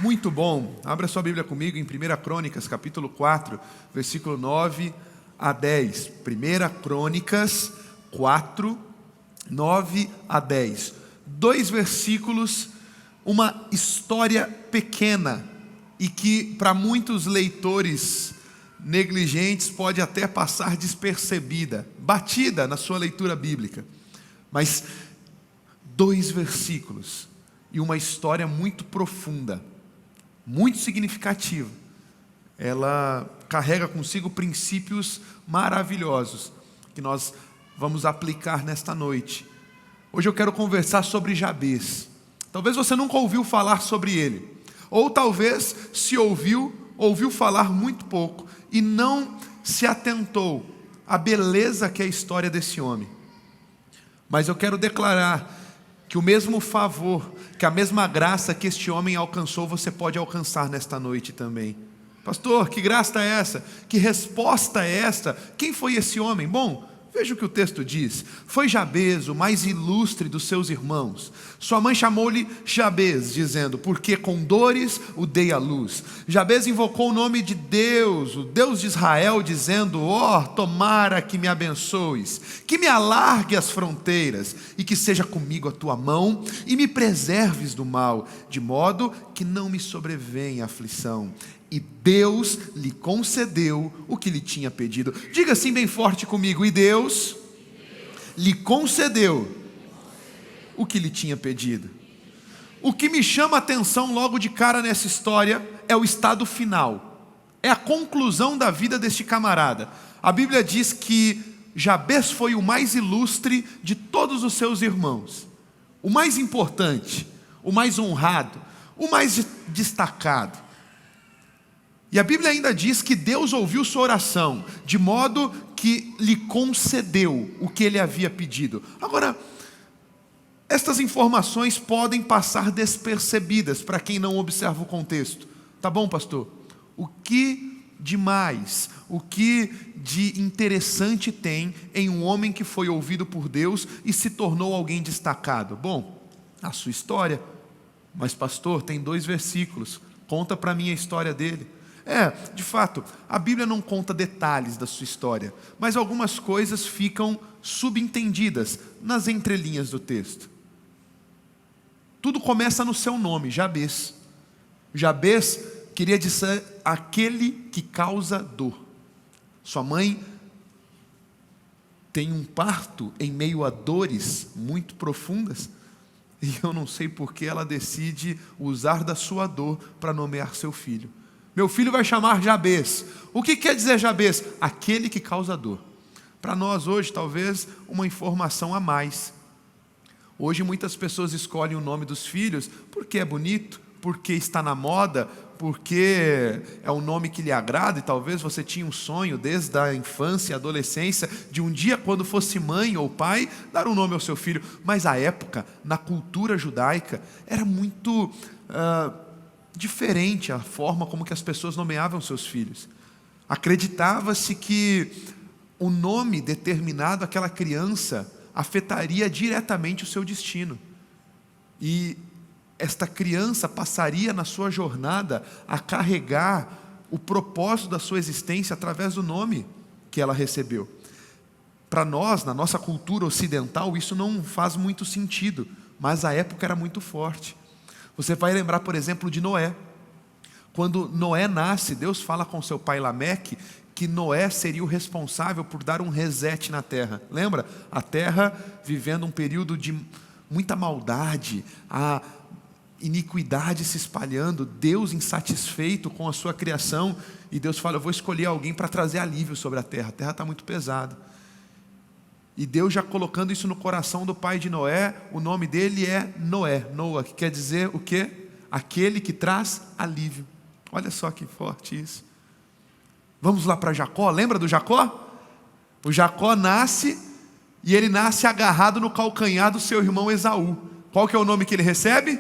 Muito bom. Abra sua Bíblia comigo em 1 Crônicas, capítulo 4, versículo 9 a 10. 1 Crônicas 4, 9 a 10. 2 versículos, uma história pequena e que para muitos leitores negligentes pode até passar despercebida, batida na sua leitura bíblica. Mas 2 versículos e uma história muito profunda, muito significativa. Ela carrega consigo princípios maravilhosos que nós vamos aplicar nesta noite. Hoje eu quero conversar sobre Jabez. Talvez você nunca ouviu falar sobre ele, ou talvez se ouviu falar muito pouco e não se atentou à beleza que é a história desse homem. Mas eu quero declarar que o mesmo favor, que a mesma graça que este homem alcançou, você pode alcançar nesta noite também. Pastor, que graça é essa? Que resposta é esta? Quem foi esse homem? Bom, veja o que o texto diz. Foi Jabez, o mais ilustre dos seus irmãos. Sua mãe chamou-lhe Jabez, dizendo, porque com dores o dei à luz. Jabez invocou o nome de Deus, o Deus de Israel, dizendo, tomara que me abençoes, que me alargue as fronteiras, e que seja comigo a tua mão, e me preserves do mal, de modo que não me sobrevenha aflição. E Deus lhe concedeu o que lhe tinha pedido. Diga assim bem forte comigo. E Deus lhe concedeu o que lhe tinha pedido. O que me chama a atenção logo de cara nessa história é o estado final. É a conclusão da vida deste camarada. A Bíblia diz que Jabez foi o mais ilustre de todos os seus irmãos. O mais importante, o mais honrado, o mais destacado. E a Bíblia ainda diz que Deus ouviu sua oração, de modo que lhe concedeu o que ele havia pedido. Agora, estas informações podem passar despercebidas para quem não observa o contexto. Tá bom, pastor? O que de mais, o que de interessante tem em um homem que foi ouvido por Deus e se tornou alguém destacado? Bom, a sua história. Mas pastor, tem 2 versículos. Conta para mim a história dele. De fato, a Bíblia não conta detalhes da sua história, mas algumas coisas ficam subentendidas nas entrelinhas do texto. Tudo começa no seu nome, Jabez. Jabez queria dizer aquele que causa dor. Sua mãe tem um parto em meio a dores muito profundas, e eu não sei por que ela decide usar da sua dor para nomear seu filho. Meu filho vai chamar Jabez. O que quer dizer Jabez? Aquele que causa dor. Para nós hoje, talvez, uma informação a mais. Hoje muitas pessoas escolhem o nome dos filhos porque é bonito, porque está na moda, porque é um nome que lhe agrada, e talvez você tinha um sonho desde a infância e adolescência, de um dia quando fosse mãe ou pai, dar um nome ao seu filho. Mas à época, na cultura judaica, era muito diferente a forma como que as pessoas nomeavam seus filhos. Acreditava-se que o nome determinado àquela criança afetaria diretamente o seu destino. E esta criança passaria na sua jornada a carregar o propósito da sua existência através do nome que ela recebeu. Para nós, na nossa cultura ocidental, isso não faz muito sentido, mas à época era muito forte. Você vai lembrar, por exemplo, de Noé. Quando Noé nasce, Deus fala com seu pai Lameque que Noé seria o responsável por dar um reset na terra. Lembra? A terra vivendo um período de muita maldade, a iniquidade se espalhando, Deus insatisfeito com a sua criação, e Deus fala, eu vou escolher alguém para trazer alívio sobre a terra está muito pesada. E Deus já colocando isso no coração do pai de Noé, o nome dele é Noé, Noa, que quer dizer o quê? Aquele que traz alívio. Olha só que forte isso. Vamos lá para Jacó, lembra do Jacó? O Jacó nasce, e ele nasce agarrado no calcanhar do seu irmão Esaú. Qual que é o nome que ele recebe?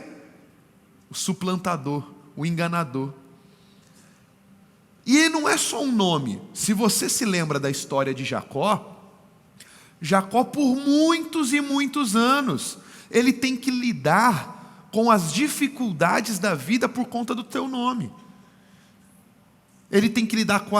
O suplantador, o enganador. E não é só um nome. Se você se lembra da história de Jacó, por muitos e muitos anos, ele tem que lidar com as dificuldades da vida por conta do teu nome. Ele tem que lidar com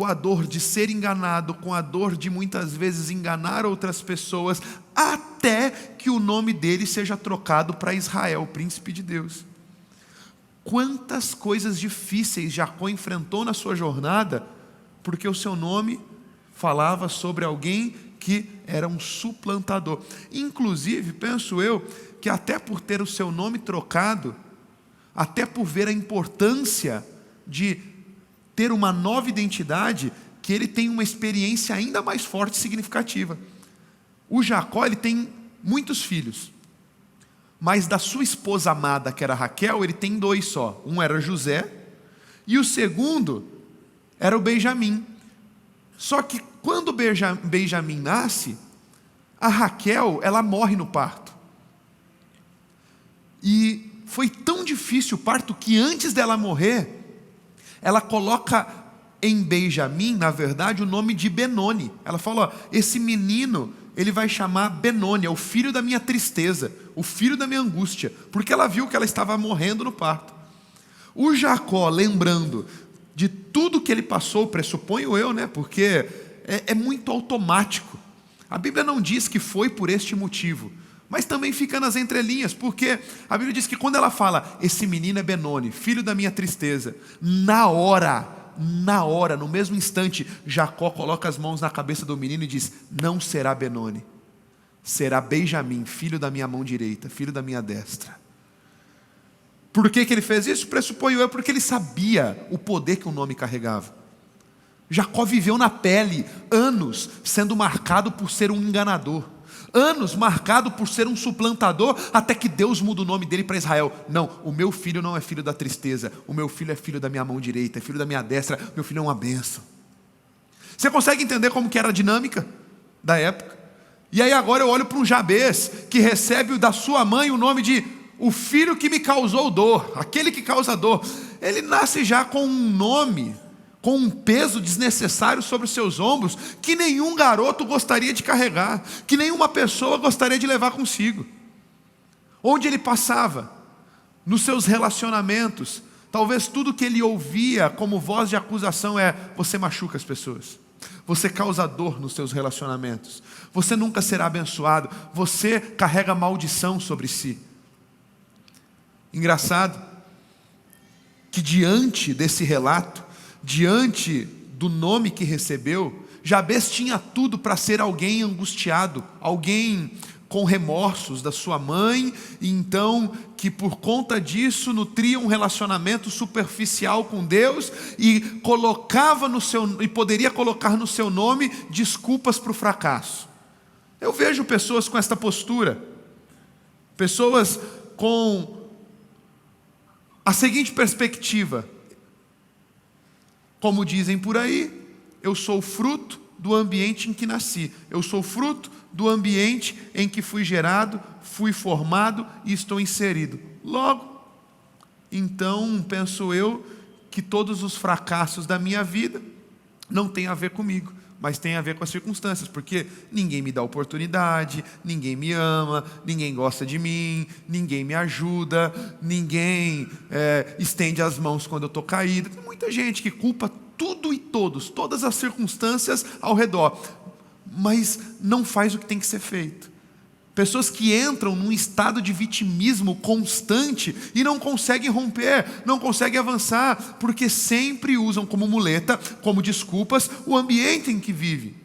a dor de ser enganado, com a dor de muitas vezes enganar outras pessoas, até que o nome dele seja trocado para Israel, príncipe de Deus. Quantas coisas difíceis Jacó enfrentou na sua jornada, porque o seu nome falava sobre alguém que era um suplantador. Inclusive, penso eu, que até por ter o seu nome trocado, até por ver a importância de ter uma nova identidade, que ele tem uma experiência ainda mais forte e significativa. O Jacó, ele tem muitos filhos, mas da sua esposa amada, que era Raquel, ele tem 2 só. Um era José, e o segundo era o Benjamim. Só que quando Benjamim nasce, a Raquel, ela morre no parto. E foi tão difícil o parto que antes dela morrer, ela coloca em Benjamim, na verdade, o nome de Benoni. Ela fala, esse menino, ele vai chamar Benoni, é o filho da minha tristeza, o filho da minha angústia, porque ela viu que ela estava morrendo no parto. O Jacó, lembrando de tudo que ele passou, pressuponho eu, porque é muito automático. A Bíblia não diz que foi por este motivo, mas também fica nas entrelinhas, porque a Bíblia diz que quando ela fala, esse menino é Benoni, filho da minha tristeza, na hora, no mesmo instante, Jacó coloca as mãos na cabeça do menino e diz, não será Benoni, será Benjamim, filho da minha mão direita, filho da minha destra. Por que ele fez isso? Pressuponho eu, porque ele sabia o poder que o nome carregava. Jacó viveu na pele, anos sendo marcado por ser um enganador, anos marcado por ser um suplantador, até que Deus muda o nome dele para Israel. Não, o meu filho não é filho da tristeza, o meu filho é filho da minha mão direita, é filho da minha destra, meu filho é uma bênção. Você consegue entender como que era a dinâmica da época? E aí agora eu olho para um Jabez, que recebe da sua mãe o nome de o filho que me causou dor, aquele que causa dor. Ele nasce já com um nome, com um peso desnecessário sobre os seus ombros, que nenhum garoto gostaria de carregar, que nenhuma pessoa gostaria de levar consigo. Onde ele passava, nos seus relacionamentos, talvez tudo que ele ouvia como voz de acusação é, você machuca as pessoas, você causa dor nos seus relacionamentos, você nunca será abençoado, você carrega maldição sobre si. Engraçado, que diante desse relato, diante do nome que recebeu, Jabez tinha tudo para ser alguém angustiado, alguém com remorsos da sua mãe, e então que por conta disso nutria um relacionamento superficial com Deus e poderia colocar no seu nome desculpas para o fracasso. Eu vejo pessoas com esta postura, pessoas com a seguinte perspectiva: como dizem por aí, eu sou fruto do ambiente em que nasci, eu sou fruto do ambiente em que fui gerado, fui formado e estou inserido. Logo, então penso eu que todos os fracassos da minha vida não têm a ver comigo, mas tem a ver com as circunstâncias, porque ninguém me dá oportunidade, ninguém me ama, ninguém gosta de mim, ninguém me ajuda, ninguém estende as mãos quando eu estou caído. Tem muita gente que culpa tudo e todos, todas as circunstâncias ao redor, mas não faz o que tem que ser feito. Pessoas que entram num estado de vitimismo constante e não conseguem romper, não conseguem avançar, porque sempre usam como muleta, como desculpas, o ambiente em que vive.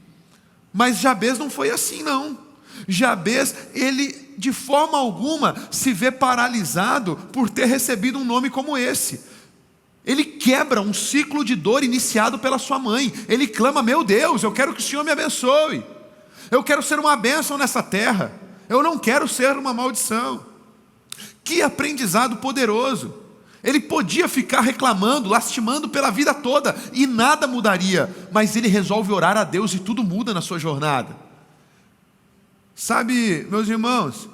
Mas Jabez não foi assim não. Jabez, ele de forma alguma se vê paralisado por ter recebido um nome como esse. Ele quebra um ciclo de dor iniciado pela sua mãe. Ele clama, meu Deus, eu quero que o Senhor me abençoe. Eu quero ser uma bênção nessa terra. Eu não quero ser uma maldição. Que aprendizado poderoso. Ele podia ficar reclamando, lastimando pela vida toda e nada mudaria, mas ele resolve orar a Deus e tudo muda na sua jornada. Sabe, meus irmãos,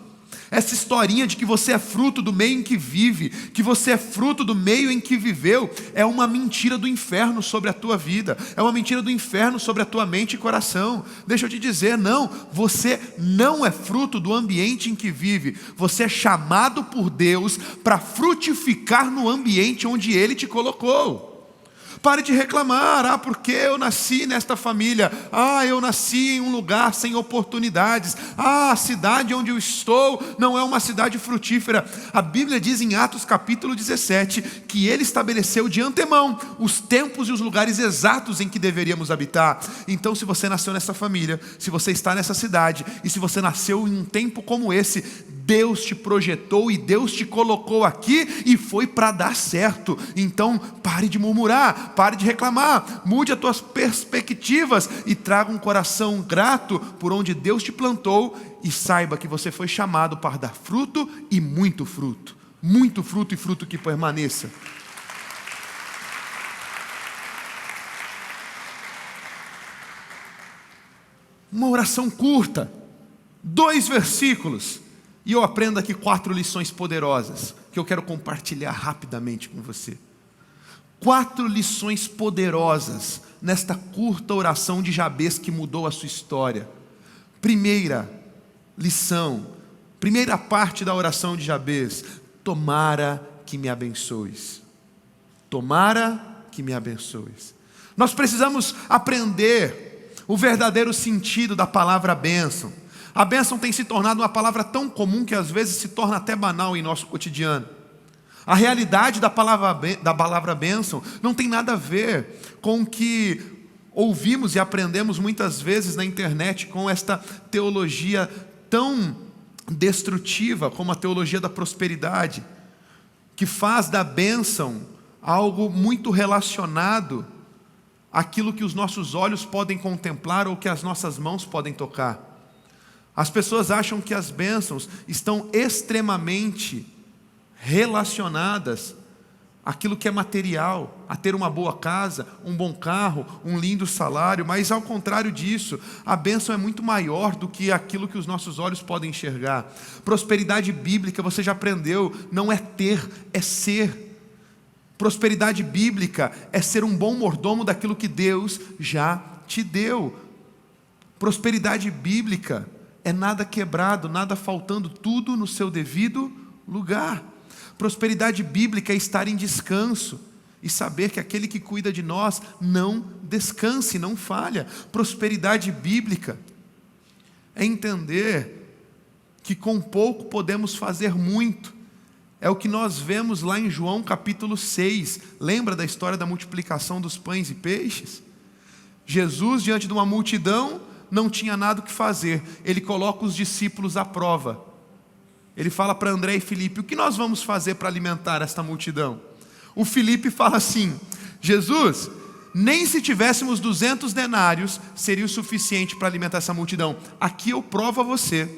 Essa historinha de que você é fruto do meio em que vive, que você é fruto do meio em que viveu, é uma mentira do inferno sobre a tua vida, é uma mentira do inferno sobre a tua mente e coração. Deixa eu te dizer, não, você não é fruto do ambiente em que vive, você é chamado por Deus para frutificar no ambiente onde Ele te colocou. Pare de reclamar, porque eu nasci nesta família, eu nasci em um lugar sem oportunidades, a cidade onde eu estou não é uma cidade frutífera. A Bíblia diz em Atos capítulo 17, que Ele estabeleceu de antemão os tempos e os lugares exatos em que deveríamos habitar. Então, se você nasceu nessa família, se você está nessa cidade, e se você nasceu em um tempo como esse, Deus te projetou e Deus te colocou aqui e foi para dar certo. Então pare de murmurar, pare de reclamar, mude as tuas perspectivas e traga um coração grato por onde Deus te plantou, e saiba que você foi chamado para dar fruto e muito fruto e fruto que permaneça. Uma oração curta, 2 versículos. E eu aprendo aqui 4 lições poderosas, que eu quero compartilhar rapidamente com você. 4 lições poderosas, nesta curta oração de Jabez que mudou a sua história. Primeira lição, primeira parte da oração de Jabez: tomara que me abençoes. Tomara que me abençoes. Nós precisamos aprender o verdadeiro sentido da palavra bênção. A bênção tem se tornado uma palavra tão comum que às vezes se torna até banal em nosso cotidiano. A realidade da palavra bênção não tem nada a ver com o que ouvimos e aprendemos muitas vezes na internet, com esta teologia tão destrutiva como a teologia da prosperidade, que faz da bênção algo muito relacionado àquilo que os nossos olhos podem contemplar ou que as nossas mãos podem tocar. As pessoas acham que as bênçãos estão extremamente relacionadas àquilo que é material, a ter uma boa casa, um bom carro, um lindo salário, mas ao contrário disso, a bênção é muito maior do que aquilo que os nossos olhos podem enxergar. Prosperidade bíblica, você já aprendeu, não é ter, é ser. Prosperidade bíblica é ser um bom mordomo daquilo que Deus já te deu. Prosperidade bíblica é nada quebrado, nada faltando, tudo no seu devido lugar. Prosperidade bíblica é estar em descanso e saber que aquele que cuida de nós não descansa e não falha. Prosperidade bíblica é entender que com pouco podemos fazer muito. É o que nós vemos lá em João capítulo 6. Lembra da história da multiplicação dos pães e peixes? Jesus, diante de uma multidão, não tinha nada o que fazer. Ele coloca os discípulos à prova. Ele fala para André e Filipe: o que nós vamos fazer para alimentar esta multidão? O Filipe fala assim: Jesus, nem se tivéssemos 200 denários seria o suficiente para alimentar essa multidão. Aqui eu provo a você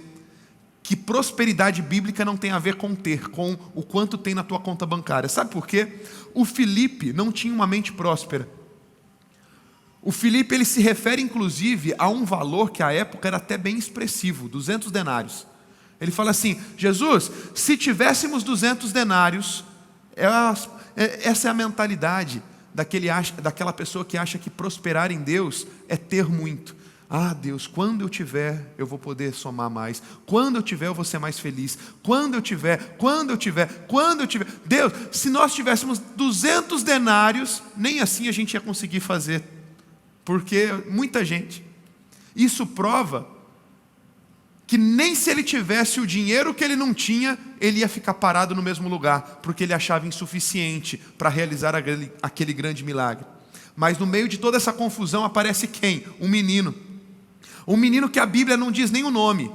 que prosperidade bíblica não tem a ver com ter, com o quanto tem na tua conta bancária. Sabe por quê? O Filipe não tinha uma mente próspera. O Filipe, ele se refere inclusive a um valor que à época era até bem expressivo, 200 denários. Ele fala assim: Jesus, se tivéssemos 200 denários, essa é a mentalidade daquela pessoa que acha que prosperar em Deus é ter muito. Deus, quando eu tiver, eu vou poder somar mais. Quando eu tiver, eu vou ser mais feliz. Quando eu tiver. Deus, se nós tivéssemos 200 denários, nem assim a gente ia conseguir fazer. Porque muita gente. Isso prova que nem se ele tivesse o dinheiro que ele não tinha, ele ia ficar parado no mesmo lugar, porque ele achava insuficiente para realizar aquele grande milagre. Mas no meio de toda essa confusão aparece quem? Um menino. Um menino que a Bíblia não diz nem o nome,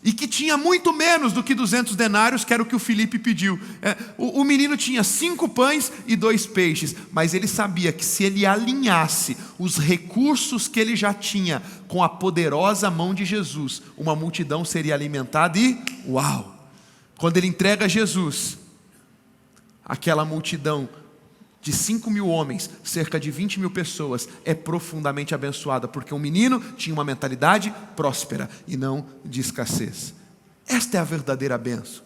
e que tinha muito menos do que 200 denários, que era o que o Filipe pediu. O menino tinha 5 pães e 2 peixes, mas ele sabia que se ele alinhasse os recursos que ele já tinha com a poderosa mão de Jesus, uma multidão seria alimentada e, uau! Quando ele entrega a Jesus, aquela multidão de 5.000 homens, cerca de 20.000 pessoas, é profundamente abençoada, porque o menino tinha uma mentalidade próspera e não de escassez. Esta é a verdadeira bênção.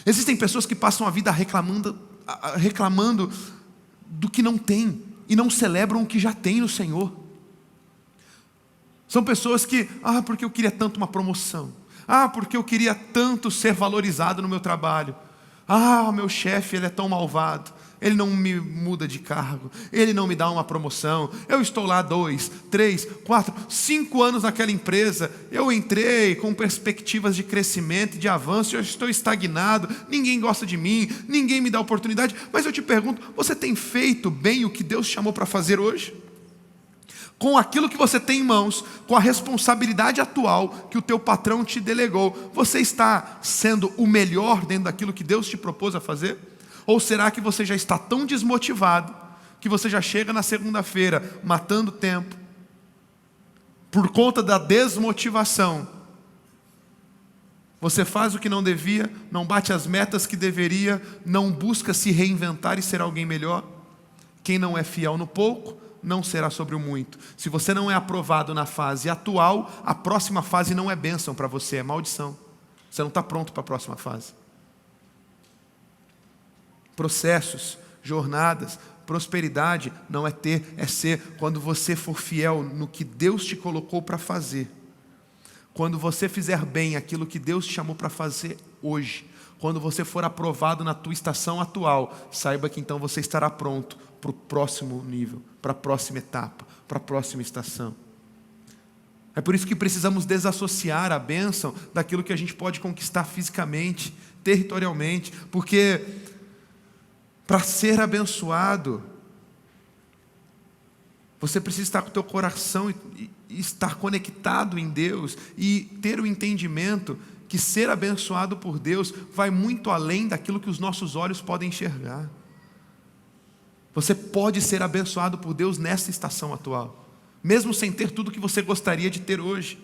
Existem pessoas que passam a vida reclamando do que não tem e não celebram o que já tem no Senhor. São pessoas que, porque eu queria tanto uma promoção, porque eu queria tanto ser valorizado no meu trabalho, meu chefe, ele é tão malvado, ele não me muda de cargo, ele não me dá uma promoção, eu estou lá 2, 3, 4, 5 anos naquela empresa, eu entrei com perspectivas de crescimento e de avanço, eu estou estagnado, ninguém gosta de mim, ninguém me dá oportunidade. Mas eu te pergunto, você tem feito bem o que Deus chamou para fazer hoje? Com aquilo que você tem em mãos, com a responsabilidade atual que o teu patrão te delegou, você está sendo o melhor dentro daquilo que Deus te propôs a fazer? Ou será que você já está tão desmotivado que você já chega na segunda-feira matando tempo por conta da desmotivação? Você faz o que não devia, não bate as metas que deveria, não busca se reinventar e ser alguém melhor? Quem não é fiel no pouco, não será sobre o muito. Se você não é aprovado na fase atual, a próxima fase não é bênção para você, é maldição. Você não está pronto para a próxima fase. Processos, jornadas, prosperidade não é ter, é ser. Quando você for fiel no que Deus te colocou para fazer, quando você fizer bem aquilo que Deus te chamou para fazer hoje, quando você for aprovado na tua estação atual, saiba que então você estará pronto para o próximo nível, para a próxima etapa, para a próxima estação. É por isso que precisamos desassociar a bênção daquilo que a gente pode conquistar fisicamente, territorialmente, porque para ser abençoado, você precisa estar com o teu coração e estar conectado em Deus e ter o entendimento que ser abençoado por Deus vai muito além daquilo que os nossos olhos podem enxergar. Você pode ser abençoado por Deus nessa estação atual, mesmo sem ter tudo que você gostaria de ter hoje,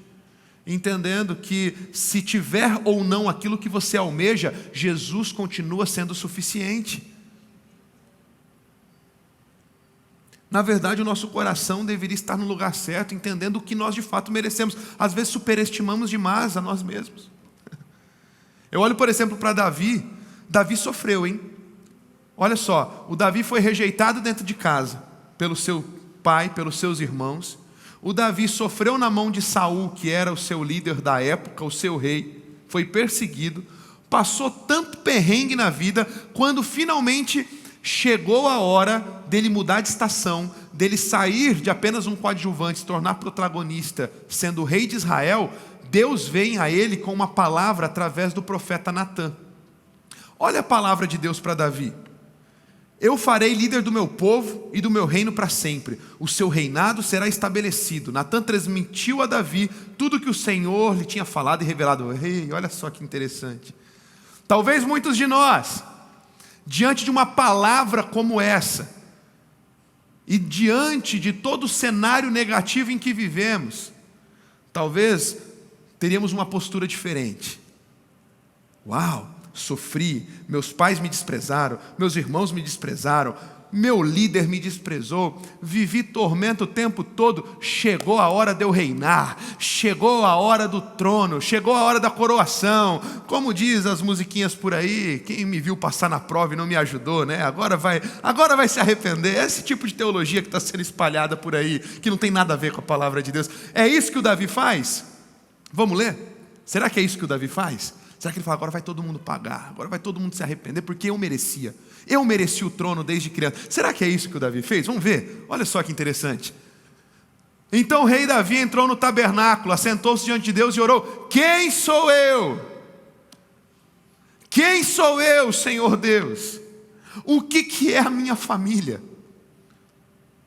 entendendo que se tiver ou não aquilo que você almeja, Jesus continua sendo suficiente. Na verdade, o nosso coração deveria estar no lugar certo, entendendo o que nós de fato merecemos. Às vezes superestimamos demais a nós mesmos. Eu olho, por exemplo, para Davi. Davi sofreu, hein? Olha só, o Davi foi rejeitado dentro de casa, pelo seu pai, pelos seus irmãos. O Davi sofreu na mão de Saul, que era o seu líder da época, o seu rei. Foi perseguido, passou tanto perrengue na vida, quando finalmente chegou a hora dele mudar de estação, dele sair de apenas um coadjuvante, se tornar protagonista, sendo o rei de Israel. Deus vem a ele com uma palavra através do profeta Natã. Olha a palavra de Deus para Davi. Eu farei líder do meu povo e do meu reino para sempre. O seu reinado será estabelecido. Natã transmitiu a Davi tudo que o Senhor lhe tinha falado e revelado. Ei, olha só que interessante. Talvez muitos de nós, diante de uma palavra como essa, e diante de todo o cenário negativo em que vivemos, talvez teríamos uma postura diferente. Uau, sofri, meus pais me desprezaram, meus irmãos me desprezaram, meu líder me desprezou, vivi tormento o tempo todo, chegou a hora de eu reinar, chegou a hora do trono, chegou a hora da coroação, como diz as musiquinhas por aí, quem me viu passar na prova e não me ajudou, né? Agora vai se arrepender. Esse tipo de teologia que está sendo espalhada por aí, que não tem nada a ver com a palavra de Deus. É isso que o Davi faz? Vamos ler? Será que é isso que o Davi faz? Será que ele fala, agora vai todo mundo pagar, agora vai todo mundo se arrepender, porque eu merecia o trono desde criança? Será que é isso que o Davi fez? Vamos ver, olha só que interessante. Então o rei Davi entrou no tabernáculo, assentou-se diante de Deus e orou: quem sou eu? Quem sou eu, Senhor Deus? O que é a minha família?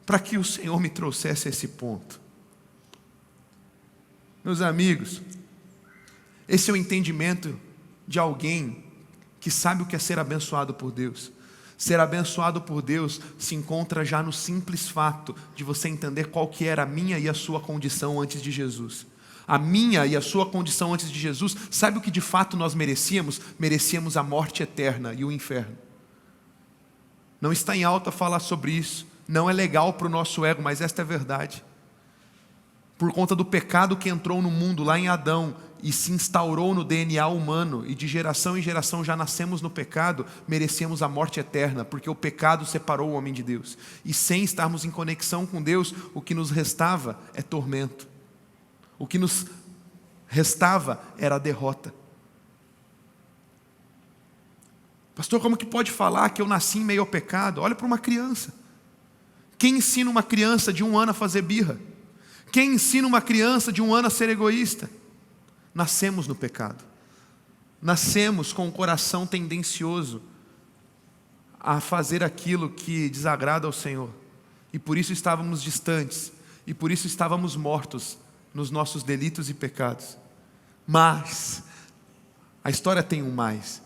Para que o Senhor me trouxesse a esse ponto. Meus amigos, esse é o entendimento de alguém que sabe o que é ser abençoado por Deus. Ser abençoado por Deus se encontra já no simples fato de você entender qual que era a minha e a sua condição antes de Jesus. A minha e a sua condição antes de Jesus, sabe o que de fato nós merecíamos? Merecíamos a morte eterna e o inferno. Não está em alta falar sobre isso, não é legal para o nosso ego, mas esta é a verdade. Por conta do pecado que entrou no mundo lá em Adão, e se instaurou no DNA humano, e de geração em geração já nascemos no pecado, merecemos a morte eterna, porque o pecado separou o homem de Deus. E sem estarmos em conexão com Deus, o que nos restava é tormento. O que nos restava era a derrota. Pastor, como que pode falar que eu nasci em meio ao pecado? Olha para uma criança. Quem ensina uma criança de 1 ano a fazer birra? Quem ensina uma criança de 1 ano a ser egoísta? Nascemos no pecado. Nascemos com o coração tendencioso a fazer aquilo que desagrada ao Senhor. E por isso estávamos distantes. E por isso estávamos mortos nos nossos delitos e pecados. Mas a história tem um mais.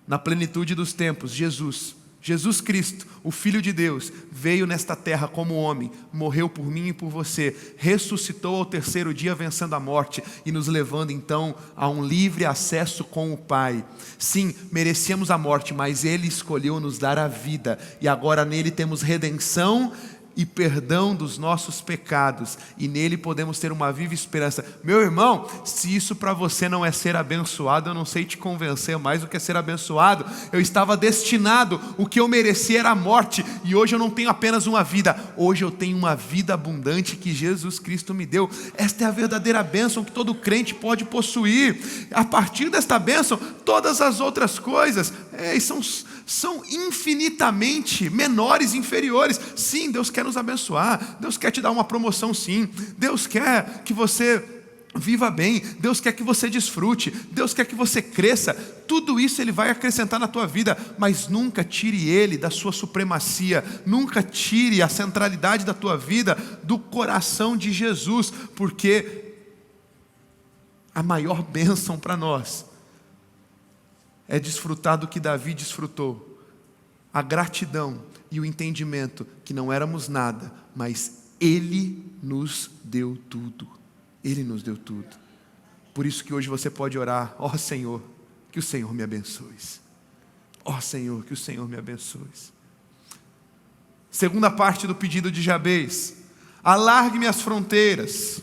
Na plenitude dos tempos, Jesus Cristo, o Filho de Deus, veio nesta terra como homem, morreu por mim e por você, ressuscitou ao 3º dia vencendo a morte e nos levando então a um livre acesso com o Pai. Sim, merecíamos a morte, mas Ele escolheu nos dar a vida e agora nele temos redenção e perdão dos nossos pecados, e nele podemos ter uma viva esperança. Meu irmão, se isso para você não é ser abençoado, eu não sei te convencer mais do que é ser abençoado. Eu estava destinado, o que eu merecia era a morte, e hoje eu não tenho apenas uma vida, hoje eu tenho uma vida abundante que Jesus Cristo me deu. Esta é a verdadeira bênção que todo crente pode possuir. A partir desta bênção, todas as outras coisas são infinitamente menores, inferiores. Sim, Deus quer nos abençoar, Deus quer te dar uma promoção, sim, Deus quer que você viva bem, Deus quer que você desfrute, Deus quer que você cresça, tudo isso Ele vai acrescentar na tua vida, mas nunca tire Ele da sua supremacia, nunca tire a centralidade da tua vida do coração de Jesus, porque a maior bênção para nós é desfrutar do que Davi desfrutou, a gratidão e o entendimento que não éramos nada, mas Ele nos deu tudo. Ele nos deu tudo. Por isso que hoje você pode orar: ó Senhor, que o Senhor me abençoe. Ó Senhor, que o Senhor me abençoe. Segunda parte do pedido de Jabez: alargue-me as fronteiras.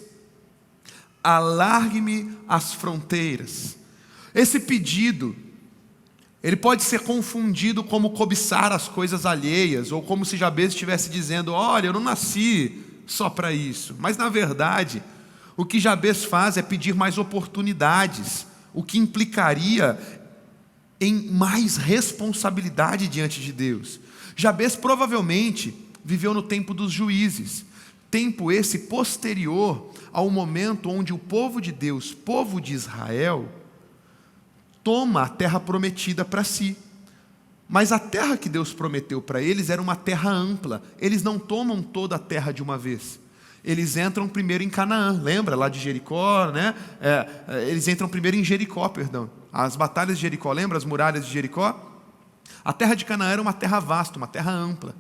Alargue-me as fronteiras. Esse pedido, ele pode ser confundido como cobiçar as coisas alheias, ou como se Jabez estivesse dizendo: olha, eu não nasci só para isso. Mas na verdade, o que Jabez faz é pedir mais oportunidades, o que implicaria em mais responsabilidade diante de Deus. Jabez provavelmente viveu no tempo dos juízes, tempo esse posterior ao momento onde o povo de Deus, povo de Israel, toma a terra prometida para si. Mas a terra que Deus prometeu para eles era uma terra ampla. Eles não tomam toda a terra de uma vez. Eles entram primeiro em Canaã, lembra lá de Jericó, né? Eles entram primeiro em Jericó, perdão. As batalhas de Jericó, lembra as muralhas de Jericó? A terra de Canaã era uma terra vasta, uma terra ampla.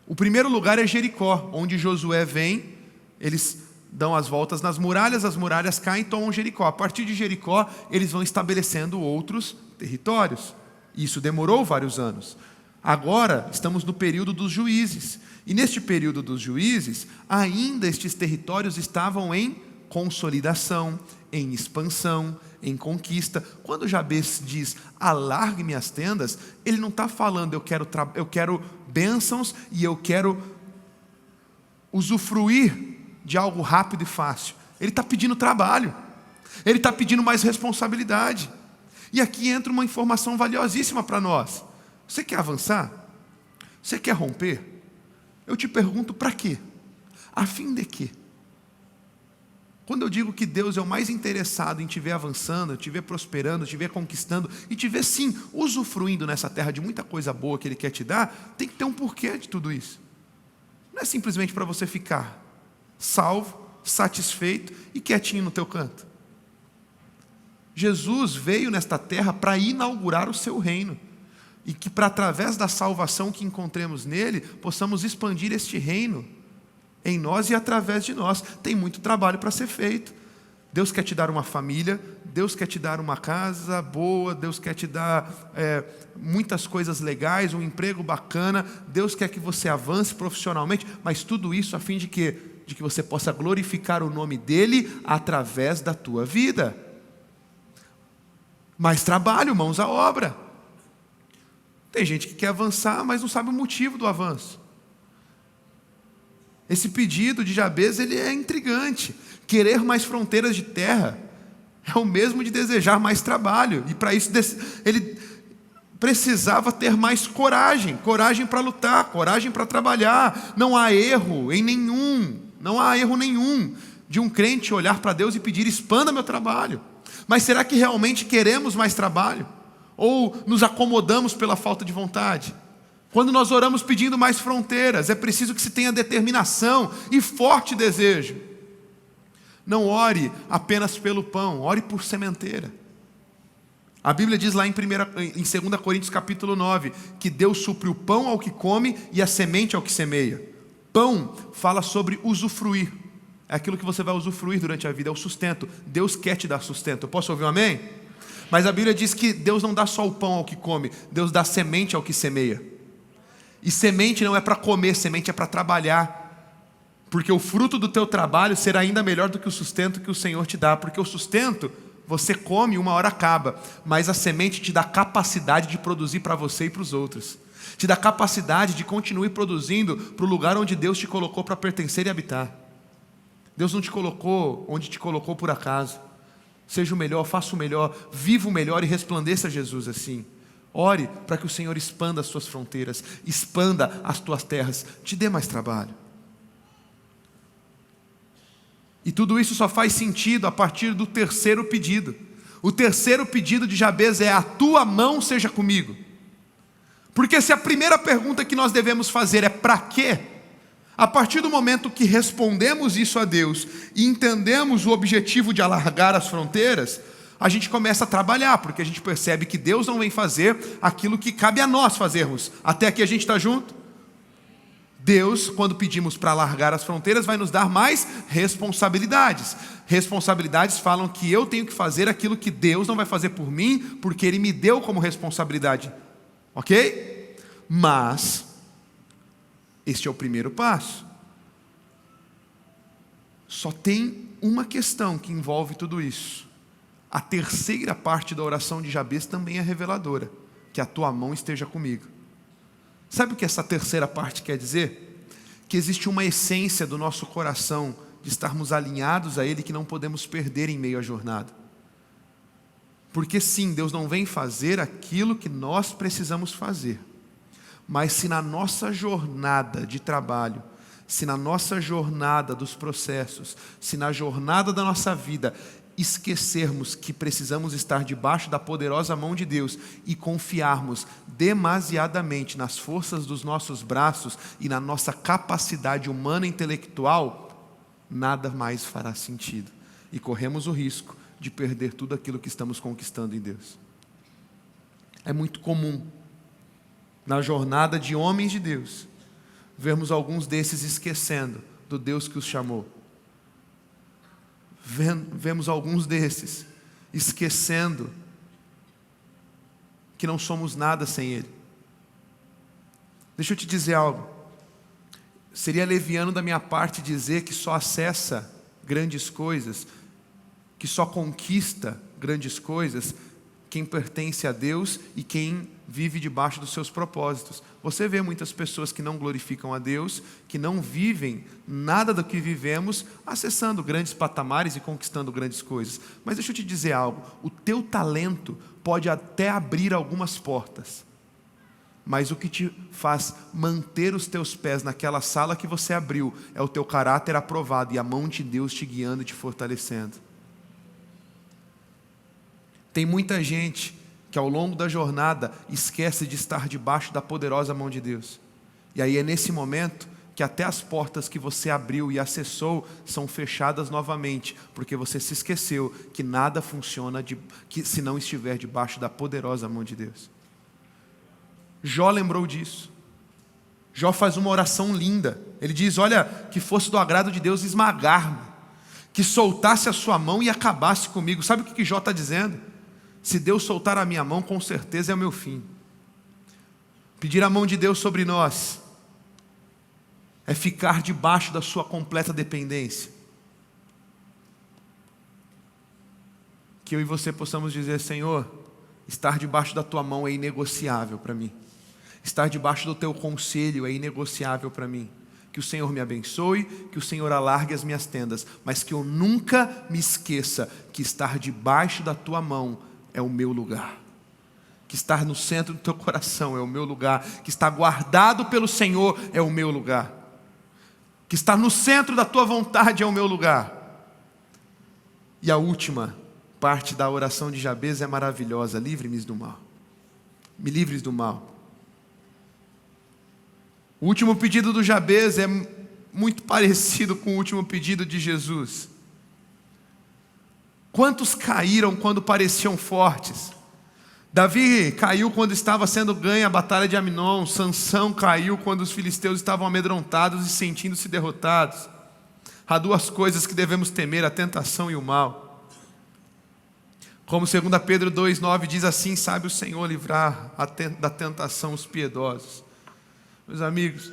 O primeiro lugar é Jericó, onde Josué vem, eles dão as voltas nas muralhas, as muralhas caem e tomam Jericó. A partir de Jericó, eles vão estabelecendo outros territórios. Isso demorou vários anos. Agora, estamos no período dos juízes. E neste período dos juízes, ainda estes territórios estavam em consolidação, em expansão, em conquista. Quando Jabez diz: alargue-me as tendas, ele não está falando eu quero bênçãos e eu quero usufruir de algo rápido e fácil. Ele está pedindo trabalho, ele está pedindo mais responsabilidade. E aqui entra uma informação valiosíssima para nós. Você quer avançar? Você quer romper? Eu te pergunto, para quê? A fim de quê? Quando eu digo que Deus é o mais interessado em te ver avançando, te ver prosperando, te ver conquistando e te ver sim, usufruindo nessa terra de muita coisa boa que Ele quer te dar, tem que ter um porquê de tudo isso. Não é simplesmente para você ficar salvo, satisfeito e quietinho no teu canto. Jesus veio nesta terra para inaugurar o seu reino, e que para através da salvação que encontremos nele, possamos expandir este reino em nós e através de nós. Tem muito trabalho para ser feito. Deus quer te dar uma família, Deus quer te dar uma casa boa, Deus quer te dar muitas coisas legais, um emprego bacana, Deus quer que você avance profissionalmente, mas tudo isso a fim de que você possa glorificar o nome dEle através da tua vida. Mais trabalho, mãos à obra. Tem gente que quer avançar, mas não sabe o motivo do avanço. Esse pedido de Jabez, ele é intrigante. Querer mais fronteiras de terra é o mesmo de desejar mais trabalho. E para isso ele precisava ter mais coragem. Coragem para lutar, coragem para trabalhar. Não há erro nenhum de um crente olhar para Deus e pedir: expanda meu trabalho. Mas será que realmente queremos mais trabalho? Ou nos acomodamos pela falta de vontade? Quando nós oramos pedindo mais fronteiras, é preciso que se tenha determinação e forte desejo. Não ore apenas pelo pão, ore por sementeira. A Bíblia diz lá em 2 Coríntios capítulo 9, que Deus supre o pão ao que come e a semente ao que semeia. Pão fala sobre usufruir. É aquilo que você vai usufruir durante a vida, é o sustento. Deus quer te dar sustento. Eu posso ouvir um amém? Mas a Bíblia diz que Deus não dá só o pão ao que come, Deus dá semente ao que semeia. E semente não é para comer, semente é para trabalhar. Porque o fruto do teu trabalho será ainda melhor do que o sustento que o Senhor te dá. Porque o sustento, você come, uma hora acaba. Mas a semente te dá capacidade de produzir para você e para os outros. Te dá capacidade de continuar produzindo para o lugar onde Deus te colocou para pertencer e habitar. Deus não te colocou onde te colocou por acaso. Seja o melhor, faça o melhor, viva o melhor e resplandeça Jesus assim. Ore para que o Senhor expanda as suas fronteiras, expanda as tuas terras, te dê mais trabalho. E tudo isso só faz sentido a partir do terceiro pedido. O terceiro pedido de Jabez é: a tua mão seja comigo. Porque se a primeira pergunta que nós devemos fazer é para quê? A partir do momento que respondemos isso a Deus e entendemos o objetivo de alargar as fronteiras, a gente começa a trabalhar, porque a gente percebe que Deus não vem fazer aquilo que cabe a nós fazermos. Até aqui a gente está junto? Deus, quando pedimos para alargar as fronteiras, vai nos dar mais responsabilidades. Responsabilidades falam que eu tenho que fazer aquilo que Deus não vai fazer por mim, porque Ele me deu como responsabilidade. Ok? Mas este é o primeiro passo. Só tem uma questão que envolve tudo isso. A terceira parte da oração de Jabez também é reveladora: que a tua mão esteja comigo. Sabe o que essa terceira parte quer dizer? Que existe uma essência do nosso coração de estarmos alinhados a Ele que não podemos perder em meio à jornada. Porque sim, Deus não vem fazer aquilo que nós precisamos fazer. Mas se na nossa jornada de trabalho, se na nossa jornada dos processos, se na jornada da nossa vida, esquecermos que precisamos estar debaixo da poderosa mão de Deus e confiarmos demasiadamente nas forças dos nossos braços e na nossa capacidade humana e intelectual, nada mais fará sentido. E corremos o risco de perder tudo aquilo que estamos conquistando em Deus. É muito comum, na jornada de homens de Deus, vermos alguns desses esquecendo do Deus que os chamou. Vemos alguns desses esquecendo que não somos nada sem Ele. Deixa eu te dizer algo. Seria leviano da minha parte dizer que só acessa grandes coisas, que só conquista grandes coisas quem pertence a Deus e quem vive debaixo dos seus propósitos. Você vê muitas pessoas que não glorificam a Deus, que não vivem nada do que vivemos, acessando grandes patamares e conquistando grandes coisas. Mas deixa eu te dizer algo: o teu talento pode até abrir algumas portas, mas o que te faz manter os teus pés naquela sala que você abriu é o teu caráter aprovado e a mão de Deus te guiando e te fortalecendo. Tem muita gente que ao longo da jornada esquece de estar debaixo da poderosa mão de Deus. E aí é nesse momento que até as portas que você abriu e acessou são fechadas novamente, porque você se esqueceu que nada funciona se não estiver debaixo da poderosa mão de Deus. Jó lembrou disso. Jó faz uma oração linda. Ele diz: olha, que fosse do agrado de Deus esmagar-me, que soltasse a sua mão e acabasse comigo. Sabe o que Jó está dizendo? Se Deus soltar a minha mão, com certeza é o meu fim. Pedir a mão de Deus sobre nós é ficar debaixo da sua completa dependência. Que eu e você possamos dizer: Senhor, Estar debaixo da tua mão é inegociável para mim. Estar debaixo do teu conselho é inegociável para mim. Que o Senhor me abençoe, que o Senhor alargue as minhas tendas, mas que eu nunca me esqueça que estar debaixo da tua mão é o meu lugar. Que estar no centro do teu coração é o meu lugar. Que estar guardado pelo Senhor é o meu lugar. Que estar no centro da tua vontade é o meu lugar. E a última parte da oração de Jabez é maravilhosa. Livre-me do mal. Me livres do mal. O último pedido do Jabez é muito parecido com o último pedido de Jesus. Quantos caíram quando pareciam fortes? Davi caiu quando estava sendo ganha a batalha de Aminon. Sansão caiu quando os filisteus estavam amedrontados e sentindo-se derrotados. Há duas coisas que devemos temer: a tentação e o mal. Como 2 Pedro 2,9 diz assim: sabe o Senhor livrar da tentação os piedosos. Meus amigos,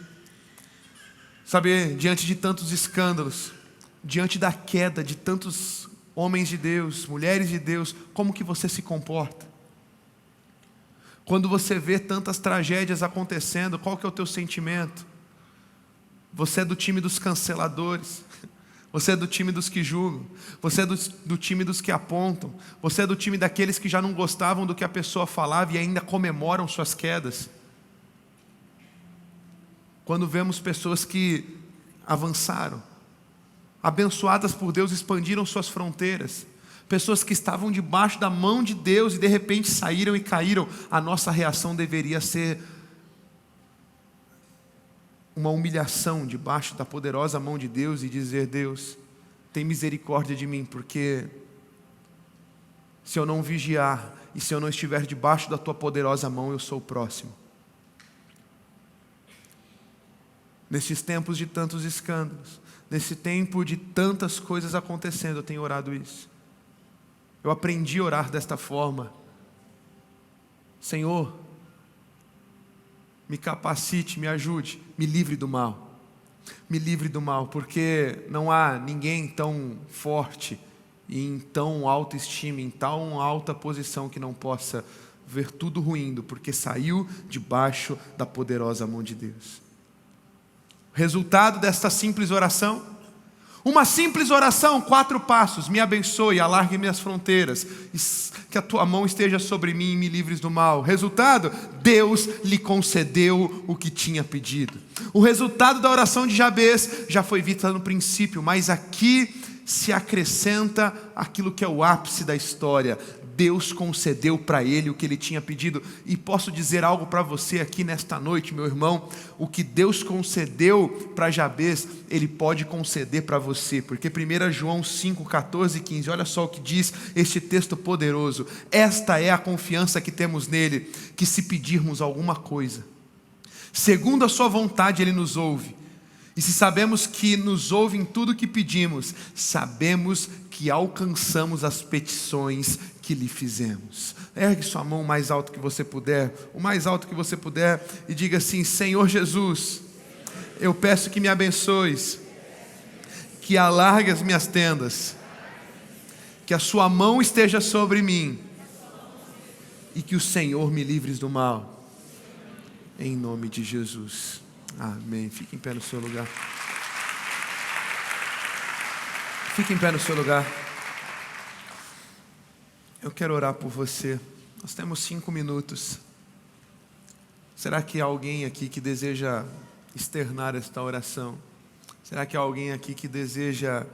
sabe, diante de tantos escândalos, diante da queda de tantos homens de Deus, mulheres de Deus, como que você se comporta? Quando você vê tantas tragédias acontecendo, qual que é o teu sentimento? Você é do time dos canceladores? Você é do time dos que julgam? Você é do time dos que apontam? Você é do time daqueles que já não gostavam do que a pessoa falava e ainda comemoram suas quedas? Quando vemos pessoas que avançaram, abençoadas por Deus, expandiram suas fronteiras, pessoas que estavam debaixo da mão de Deus e de repente saíram e caíram, a nossa reação deveria ser uma humilhação debaixo da poderosa mão de Deus e dizer: Deus, tem misericórdia de mim, porque se eu não vigiar e se eu não estiver debaixo da tua poderosa mão, eu sou o próximo. Nesses tempos de tantos escândalos, nesse tempo de tantas coisas acontecendo, eu tenho orado isso. Eu aprendi a orar desta forma: Senhor, me capacite, me ajude, me livre do mal. Me livre do mal, porque não há ninguém tão forte e em tão alta estima, em tão alta posição que não possa ver tudo ruindo, porque saiu debaixo da poderosa mão de Deus. Resultado desta simples oração? Uma simples oração, 4 passos: me abençoe, alargue minhas fronteiras, que a tua mão esteja sobre mim e me livres do mal. Resultado? Deus lhe concedeu o que tinha pedido. O resultado da oração de Jabez já foi visto no princípio, mas aqui se acrescenta aquilo que é o ápice da história. Deus concedeu para ele o que ele tinha pedido. E posso dizer algo para você aqui nesta noite, meu irmão: o que Deus concedeu para Jabez, Ele pode conceder para você, porque 1 João 5, 14 e 15, olha só o que diz este texto poderoso: esta é a confiança que temos nele, que se pedirmos alguma coisa, segundo a sua vontade, Ele nos ouve. E se sabemos que nos ouve em tudo que pedimos, sabemos que alcançamos as petições que lhe fizemos. Ergue sua mão o mais alto que você puder, o mais alto que você puder, e diga assim: Senhor Jesus, eu peço que me abençoes, que alargue as minhas tendas, que a sua mão esteja sobre mim, e que o Senhor me livre do mal, em nome de Jesus. Amém. Fique em pé no seu lugar. Fique em pé no seu lugar. Eu quero orar por você. Nós temos 5 minutos. Será que há alguém aqui que deseja externar esta oração? Será que há alguém aqui que deseja,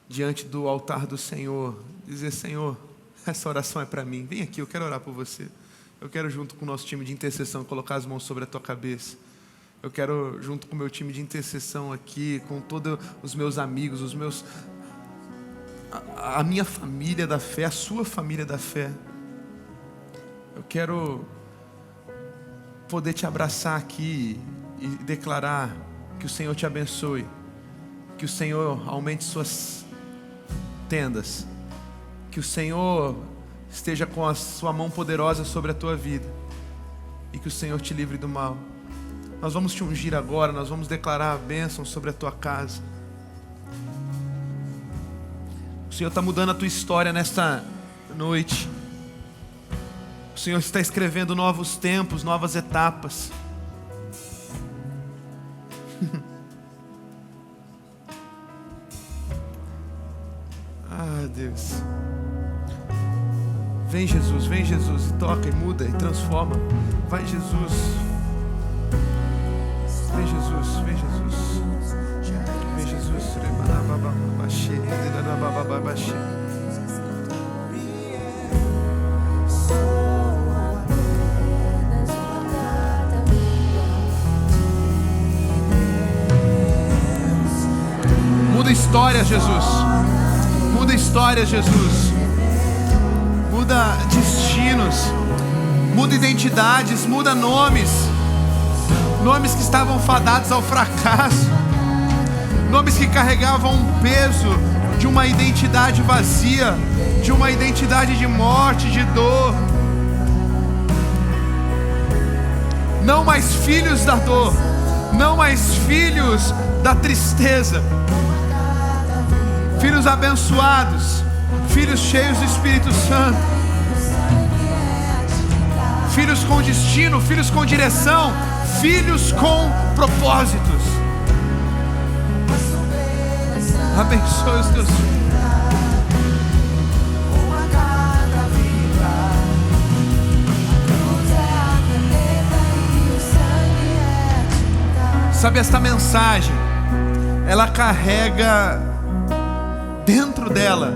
diante do altar do Senhor, dizer: Senhor, essa oração é para mim. Vem aqui, eu quero orar por você. Eu quero, junto com o nosso time de intercessão, colocar as mãos sobre a tua cabeça. Eu quero, junto com o meu time de intercessão aqui, com todos os meus amigos, a minha família da fé, a sua família da fé, eu quero poder te abraçar aqui e declarar que o Senhor te abençoe, que o Senhor aumente suas tendas, que o Senhor esteja com a sua mão poderosa sobre a tua vida e que o Senhor te livre do mal. Nós vamos te ungir agora, nós vamos declarar a bênção sobre a tua casa. O Senhor está mudando a tua história nesta noite. Senhor está escrevendo novos tempos, novas etapas. Ah, Deus. Vem Jesus, e toca, e muda, e transforma. Vai Jesus. Vem Jesus, vem Jesus. Vem Jesus. Muda histórias, Jesus. Muda histórias, Jesus. Muda destinos. Muda identidades. Muda nomes. Nomes que estavam fadados ao fracasso. Nomes que carregavam um peso de uma identidade vazia, de uma identidade de morte, de dor. Não mais filhos da dor, não mais filhos da tristeza. Filhos abençoados, filhos cheios do Espírito Santo. Filhos com destino, filhos com direção, filhos com propósitos. Abençoe os teus filhos. Sabe, esta mensagem, ela carrega dentro dela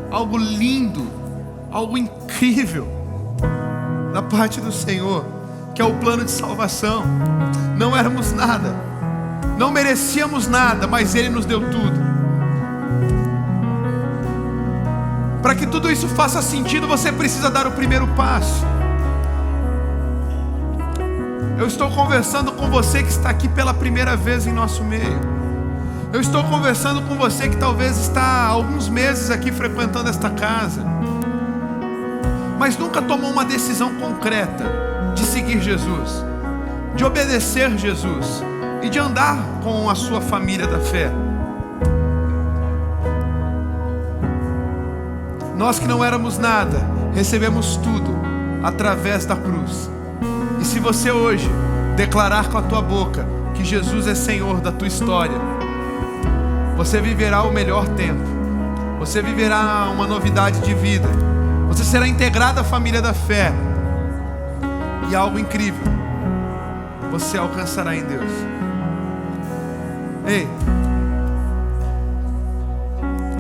algo lindo, algo incrível da parte do Senhor, que é o plano de salvação. Não éramos nada, não merecíamos nada, mas Ele nos deu tudo. Para que tudo isso faça sentido, você precisa dar o primeiro passo. Eu estou conversando com você que está aqui pela primeira vez em nosso meio. Eu estou conversando com você que talvez está há alguns meses aqui frequentando esta casa, mas nunca tomou uma decisão concreta de seguir Jesus, de obedecer Jesus e de andar com a sua família da fé. Nós que não éramos nada, recebemos tudo através da cruz. E se você hoje declarar com a tua boca que Jesus é Senhor da tua história, você viverá o melhor tempo. Você viverá uma novidade de vida. Você será integrado à família da fé. E algo incrível você alcançará em Deus. Ei,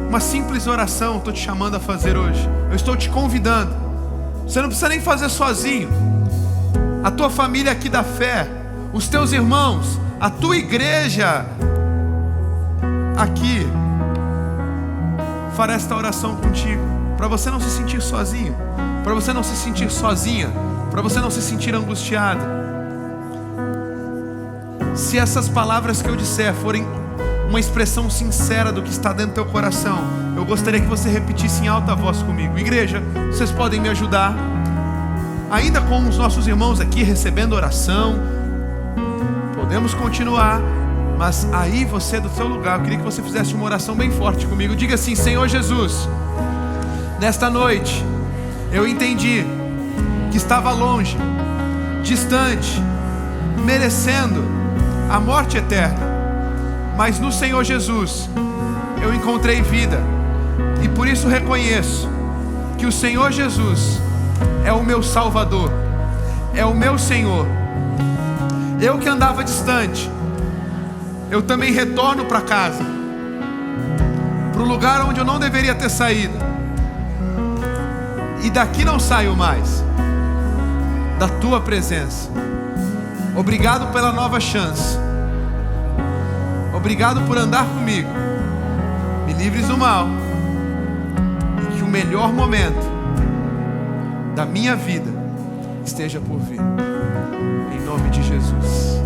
uma simples oração estou te chamando a fazer hoje. Eu estou te convidando. Você não precisa nem fazer sozinho. A tua família aqui da fé, os teus irmãos, a tua igreja aqui fará esta oração contigo, para você não se sentir sozinho, para você não se sentir sozinha, para você não se sentir angustiado. Se essas palavras que eu disser forem uma expressão sincera do que está dentro do teu coração, eu gostaria que você repetisse em alta voz comigo. Igreja, vocês podem me ajudar? Ainda com os nossos irmãos aqui recebendo oração, podemos continuar, mas aí você do seu lugar, eu queria que você fizesse uma oração bem forte comigo. Diga assim: Senhor Jesus, nesta noite eu entendi que estava longe, distante, merecendo a morte eterna, mas no Senhor Jesus eu encontrei vida, e por isso reconheço que o Senhor Jesus é o meu Salvador, é o meu Senhor. Eu que andava distante, eu também retorno para casa, para o lugar onde eu não deveria ter saído, e daqui não saio mais, da tua presença. Obrigado pela nova chance, obrigado por andar comigo. Me livres do mal, e que o melhor momento da minha vida esteja por vir, em nome de Jesus.